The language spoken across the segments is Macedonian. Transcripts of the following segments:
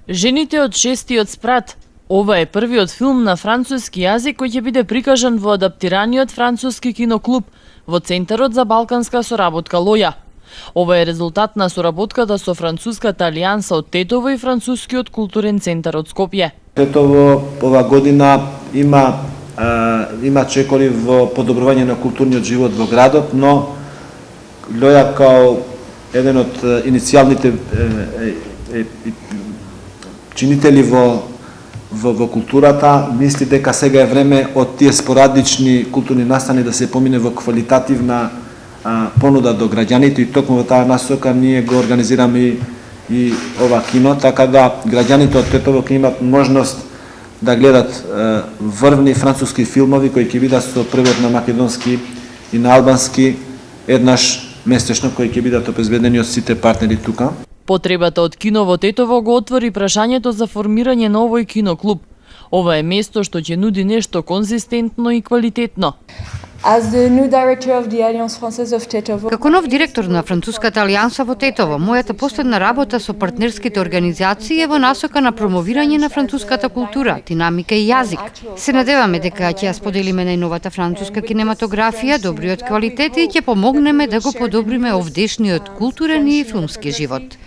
Жените од шестиот спрат. Ова е првиот филм на француски јазик кој ќе биде прикажан во адаптираниот француски киноклуб во Центарот за балканска соработка Лоја. Ова е резултат на соработката со Француската алијанса од Тетово и Францускиот културен центар од Скопје. Тетово ова година има чекори во подобрување на културниот живот во градот, но Лоја као еден од иницијалните чинители во културата мисли дека сега е време од тие спорадични културни настани да се помине во квалитативна понуда до граѓаните и токму во таа насока ние го организираме и ова кино, така да граѓаните од Тетово ќе имат можност да гледат врвни француски филмови кои ќе бидат со превод на македонски и на албански еднаш месечно, кои ќе бидат обезбедени од сите партнери тука. Потребата од кино во Тетово го отвори прашањето за формирање на овој киноклуб. Ова е место што ќе нуди нешто конзистентно и квалитетно. Како нов директор на Француската алијанса во Тетово, мојата последна работа со партнерските организации е во насока на промовирање на француската култура, динамика и јазик. Се надеваме дека ќе ја споделиме најновата француска кинематографија, добриот квалитет и ќе помогнеме да го подобриме овдешниот културен и филмски живот.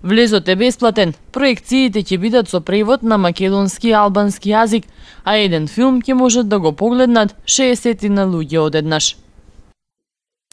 Влезот е бесплатен. Проекциите ќе бидат со превод на македонски и албански јазик, а еден филм ќе можат да го погледнат 60 луѓе одеднаш.